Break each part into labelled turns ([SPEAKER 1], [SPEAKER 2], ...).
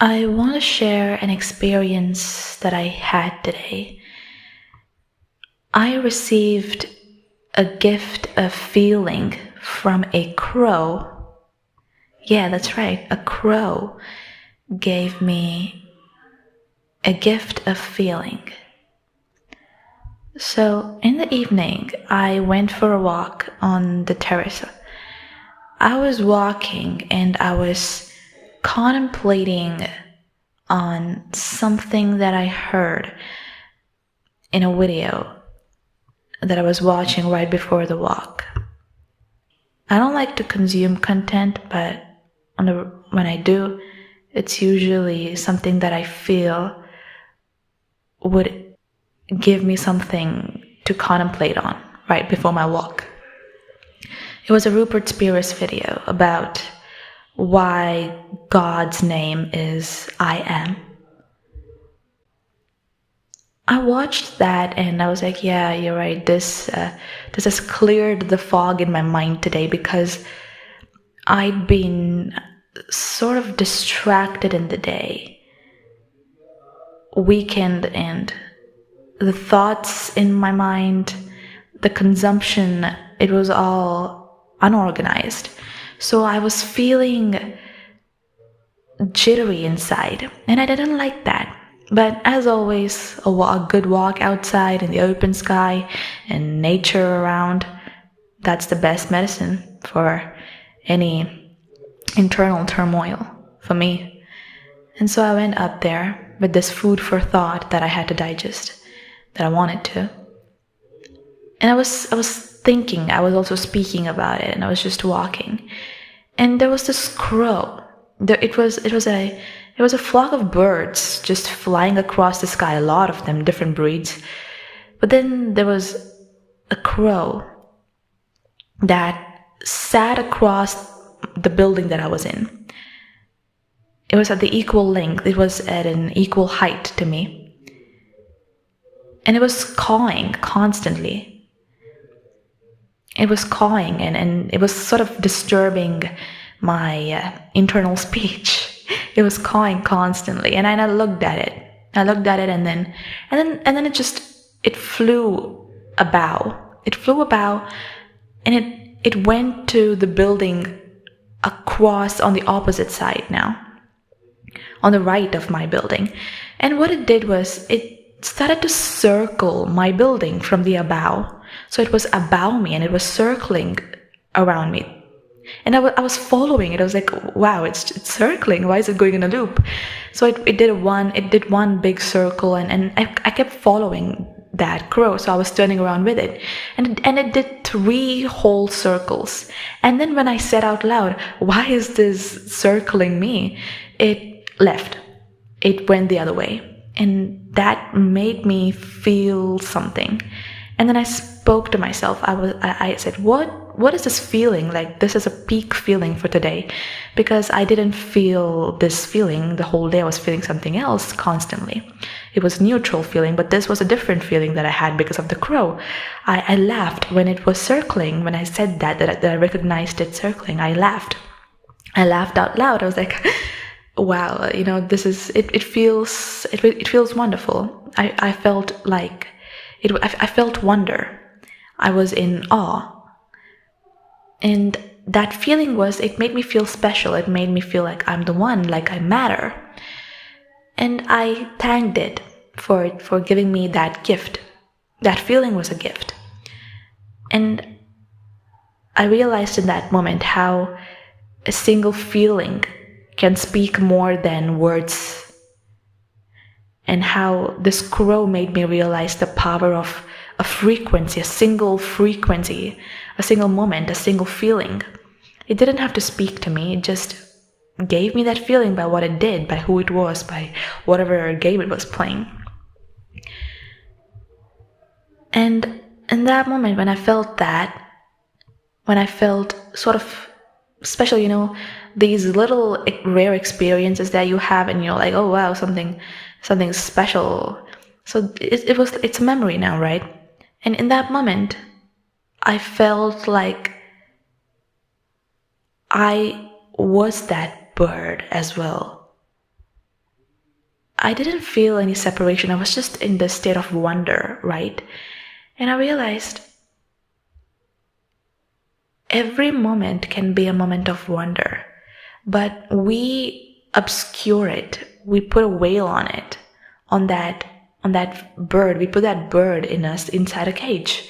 [SPEAKER 1] I want to share an experience that I had today. I received a gift of feeling from a crow. Yeah, that's right. A crow gave me a gift of feeling. So in the evening, I went for a walk on the terrace. I was walking and I was contemplating on something that I heard in a video that I was watching right before the walk. I don't like to consume content, but when I do, it's usually something that I feel would give me something to contemplate on right before my walk. It was a Rupert Spears video about why God's name is I Am. I watched that and I was like, yeah, you're right. This has cleared the fog in my mind today because I'd been sort of distracted in the day, weekend, and the thoughts in my mind, the consumption, it was all unorganized. So I was feeling jittery inside, and I didn't like that. But as always, a good walk outside in the open sky and nature around, that's the best medicine for any internal turmoil for me. And so I went up there with this food for thought that I had to digest, that I wanted to. And I was thinking, I was also speaking about it, and I was just walking. And there was this crow. It was a flock of birds just flying across the sky, a lot of them, different breeds. But then there was a crow that sat across the building that I was in. It was at the equal length, it was at an equal height to me. And it was cawing constantly. It was cawing and it was sort of disturbing my internal speech. It was cawing constantly, and I looked at it. And then it flew about. It flew about, and it went to the building across on the opposite side now, on the right of my building. And what it did was it started to circle my building from the above. So it was above me and it was circling around me. And I was following it. I was like, wow, it's circling. Why is it going in a loop? So it did one big circle, and I kept following that crow. So I was turning around with it. And it did 3 whole circles. And then when I said out loud, why is this circling me? It left. It went the other way. And that made me feel something. And then I spoke to myself. I said, what is this feeling? Like, this is a peak feeling for today, because I didn't feel this feeling the whole day. I was feeling something else constantly. It was neutral feeling, but this was a different feeling that I had because of the crow. I laughed when it was circling. When I said that I recognized it circling, I laughed. I laughed out loud. I was like, wow, this is, it feels wonderful. I felt like, I felt wonder. I was in awe. And that feeling it made me feel special. It made me feel like I'm the one, like I matter. And I thanked it for giving me that gift. That feeling was a gift. And I realized in that moment how a single feeling can speak more than words. And how this crow made me realize the power of a frequency, a single frequency, a single moment, a single feeling. It didn't have to speak to me. It just gave me that feeling by what it did, by who it was, by whatever game it was playing. And in that moment, when I felt that, when I felt sort of special, these little rare experiences that you have, and you're like, oh wow, something special. So it's a memory now, right? And in that moment, I felt like I was that bird as well. I didn't feel any separation. I was just in this state of wonder, right? And I realized every moment can be a moment of wonder, but we obscure it. We put a veil on it, on that bird. We put that bird in us inside a cage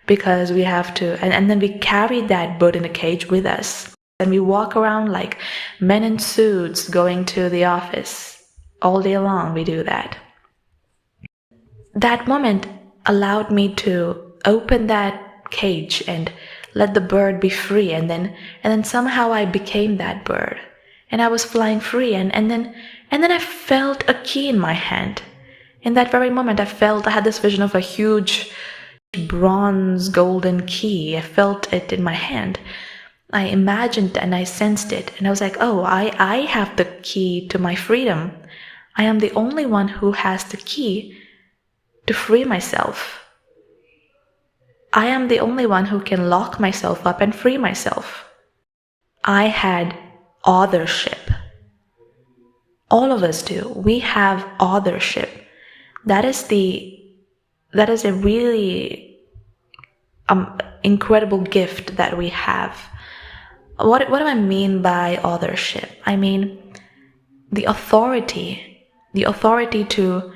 [SPEAKER 1] because we have to, and then we carry that bird in a cage with us. And we walk around like men in suits going to the office. All day long we do that. That moment allowed me to open that cage and let the bird be free, and then somehow I became that bird. And I was flying free, and then I felt a key in my hand. In that very moment I had this vision of a huge bronze golden key. I felt it in my hand. I imagined and I sensed it, and I was like, oh, I have the key to my freedom. I am the only one who has the key to free myself. I am the only one who can lock myself up and free myself. I had authorship. All of us do. We have authorship. That is a really incredible gift that we have. What do I mean by authorship? I mean the authority to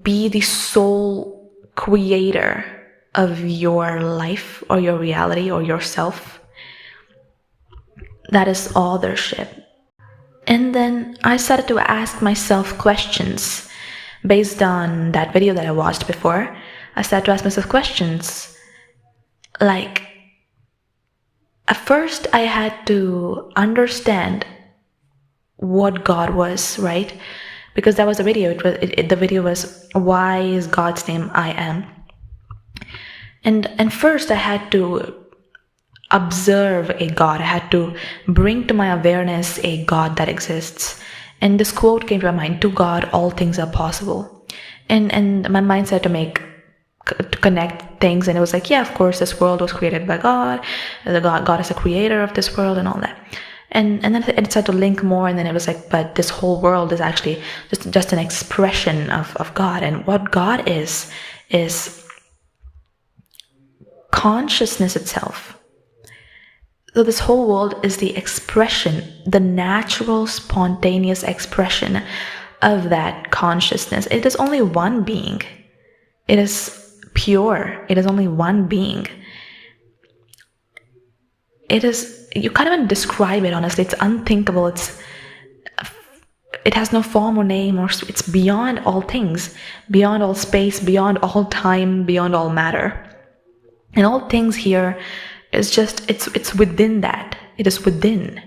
[SPEAKER 1] be the sole creator of your life or your reality or yourself. That is authorship. And then I started to ask myself questions based on that video that I watched before. I started to ask myself questions like, at first I had to understand what God was, right? Because that was a video. The video was, why is God's name I am? And first I had to observe a God. I had to bring to my awareness a God that exists. And this quote came to my mind: to God all things are possible. And my mind started to connect things, and it was like, yeah, of course this world was created by God. God is the creator of this world and all that. And then it started to link more, and then it was like, but this whole world is actually just an expression of God. And what God is consciousness itself. So this whole world is the expression, the natural, spontaneous expression of that consciousness. It is only one being. It is pure. It is only one being. It is, you can't even describe it, honestly. It's unthinkable. It has no form or name, or it's beyond all things, beyond all space, beyond all time, beyond all matter. And all things here is just, it's within that. It is within.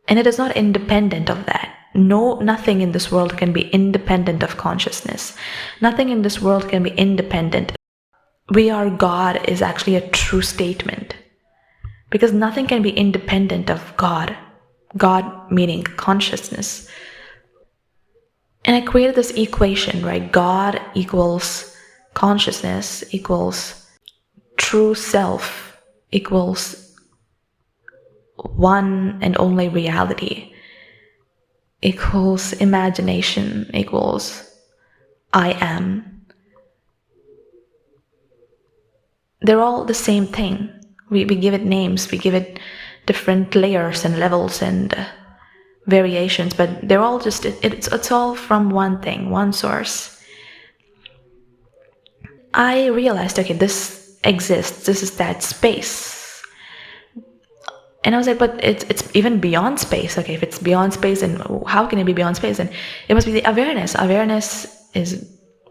[SPEAKER 1] And it is not independent of that. Nothing in this world can be independent of consciousness. Nothing in this world can be independent. We are God is actually a true statement. Because nothing can be independent of God. God meaning consciousness. And I created this equation, right? God equals consciousness equals true self equals one and only reality equals imagination equals I am. They're all the same thing. We give it names, we give it different layers and levels and variations, but they're all just, it's all from one thing, one source. I realized, okay, this exists, this is that space. And I was like, but it's even beyond space. Okay, if it's beyond space, then how can it be beyond space? And it must be the awareness. Awareness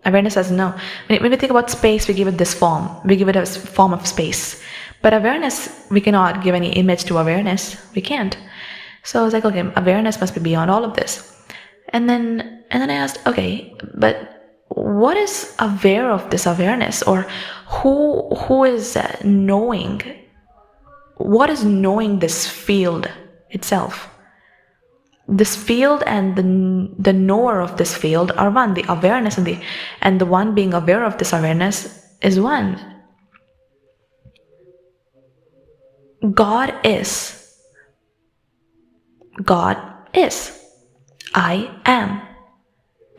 [SPEAKER 1] doesn't know. When we think about space, we give it this form. We give it a form of space. But awareness, we cannot give any image to awareness. We can't. So I was like, okay, awareness must be beyond all of this. And then I asked, okay, but what is aware of this awareness, or who is knowing? What is knowing this field itself? This field and the knower of this field are one. The awareness and the one being aware of this awareness is one. God is. God is. I am.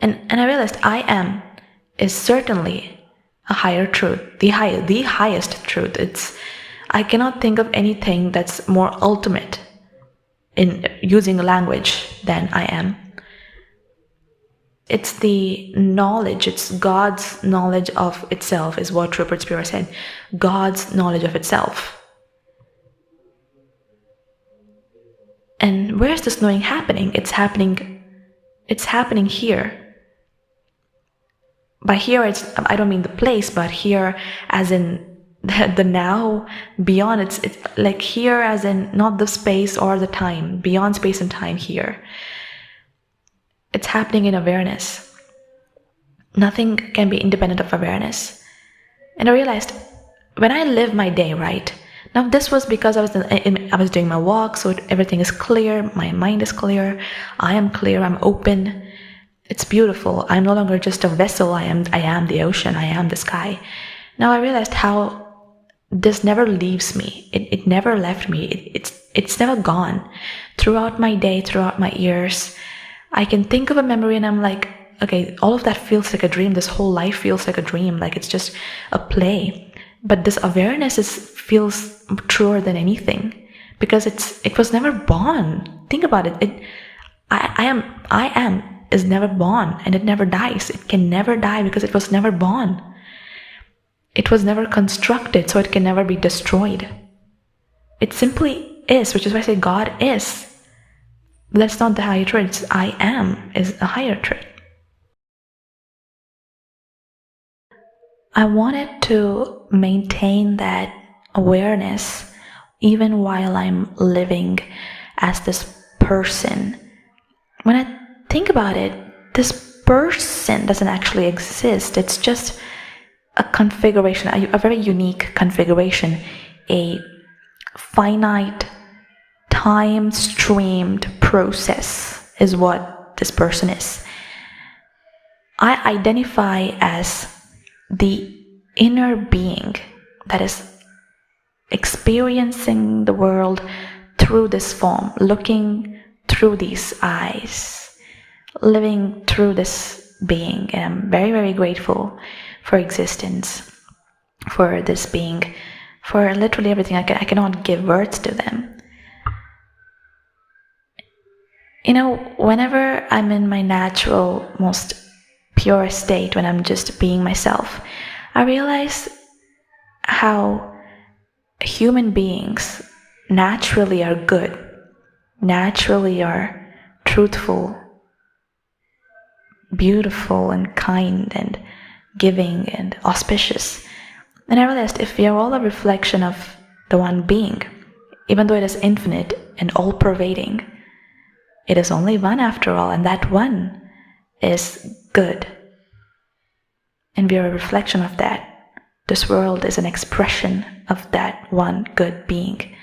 [SPEAKER 1] And I realized I am is certainly a higher truth, the highest truth. I cannot think of anything that's more ultimate in using language than I am. It's the knowledge, it's God's knowledge of itself, is what Rupert Spira said. God's knowledge of itself. And where's this knowing happening? It's happening here. By here, I don't mean the place, but here as in the now, beyond. It's like here as in not the space or the time, beyond space and time here. It's happening in awareness. Nothing can be independent of awareness. And I realized when I live my day, right? Now this was because I was doing my walk, so everything is clear, my mind is clear, I am clear, I'm open. It's beautiful. I'm no longer just a vessel. I am the ocean. I am the sky. Now I realized how this never leaves me. It never left me. It's never gone. Throughout my day, throughout my years, I can think of a memory and I'm like, okay, all of that feels like a dream. This whole life feels like a dream. Like it's just a play. But this awareness feels truer than anything because it was never born. Think about it. I am is never born and it never dies. It can never die because it was never born. It was never constructed, so it can never be destroyed. It simply is, which is why I say God is. But that's not the higher truth. It's I am is a higher truth. I wanted to maintain that awareness even while I'm living as this person. When I think about it, this person doesn't actually exist. It's just a configuration, a very unique configuration, a finite, time-streamed process is what this person is. I identify as the inner being that is experiencing the world through this form, looking through these eyes, living through this being. And I'm very, very grateful for existence, for this being, for literally everything. I cannot give words to them. You know, whenever I'm in my natural, most pure state, when I'm just being myself, I realize how human beings naturally are good, naturally are truthful, beautiful and kind and giving and auspicious. And I realized if we are all a reflection of the one being, even though it is infinite and all-pervading, it is only one after all, and that one is good. And we are a reflection of that. This world is an expression of that one good being.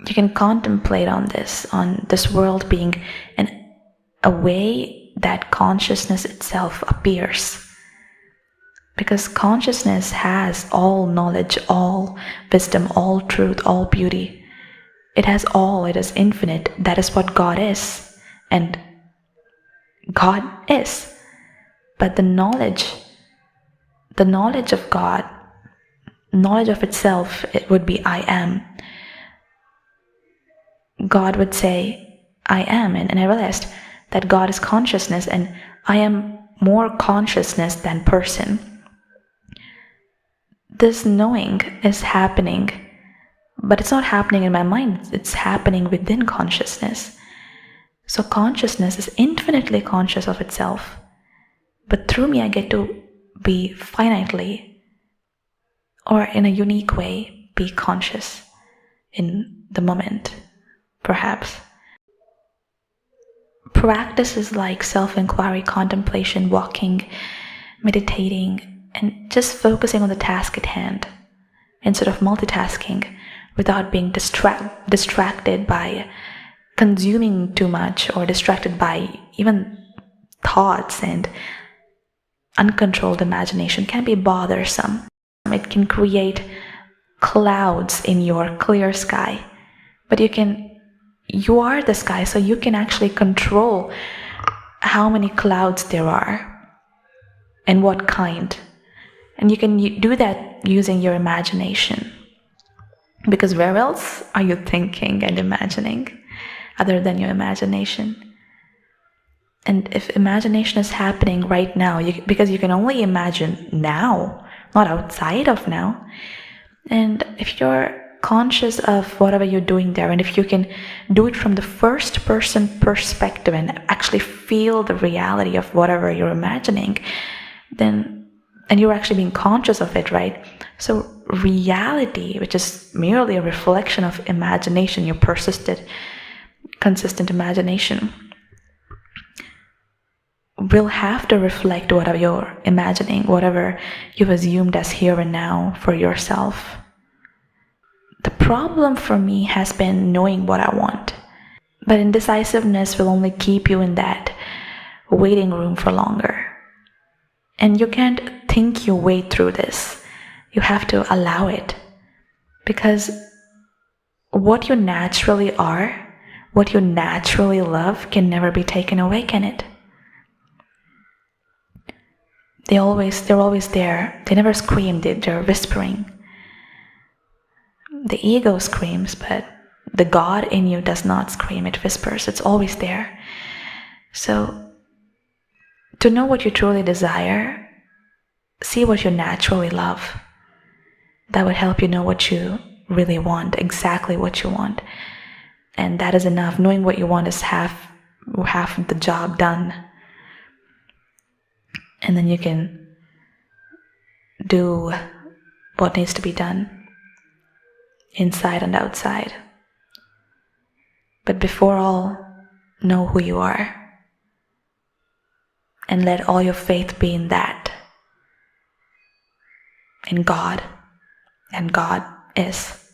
[SPEAKER 1] You can contemplate on this world being a way that consciousness itself appears. Because consciousness has all knowledge, all wisdom, all truth, all beauty. It has all, it is infinite. That is what God is. And God is. But the knowledge of God, knowledge of itself, it would be I am. God would say, I am. And I realized that God is consciousness and I am more consciousness than person. This knowing is happening, but it's not happening in my mind. It's happening within consciousness. So consciousness is infinitely conscious of itself. But through me, I get to be finitely, or in a unique way, be conscious in the moment, perhaps. Practices like self-inquiry, contemplation, walking, meditating, and just focusing on the task at hand instead of multitasking without being distracted by consuming too much or distracted by even thoughts and uncontrolled imagination can be bothersome. It can create clouds in your clear sky, but you are the sky, so you can actually control how many clouds there are and what kind. And you can do that using your imagination. Because where else are you thinking and imagining other than your imagination? And if imagination is happening right now, because you can only imagine now, not outside of now. And if you're conscious of whatever you're doing there, and if you can do it from the first person perspective and actually feel the reality of whatever you're imagining, then, and you're actually being conscious of it, right? So reality, which is merely a reflection of imagination, your consistent imagination, will have to reflect whatever you're imagining, whatever you've assumed as here and now for yourself. The problem for me has been knowing what I want. But indecisiveness will only keep you in that waiting room for longer. And you can't think your way through this. You have to allow it. Because what you naturally are, what you naturally love, can never be taken away, can it? They're always there. They never scream, they're whispering. The ego screams, but the God in you does not scream, it whispers. It's always there. So, to know what you truly desire, see what you naturally love. That would help you know what you really want, exactly what you want. And that is enough. Knowing what you want is half the job done. And then you can do what needs to be done, inside and outside. But before all, know who you are. And let all your faith be in that. In God. And God is.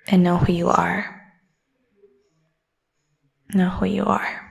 [SPEAKER 1] And know who you are. Know who you are.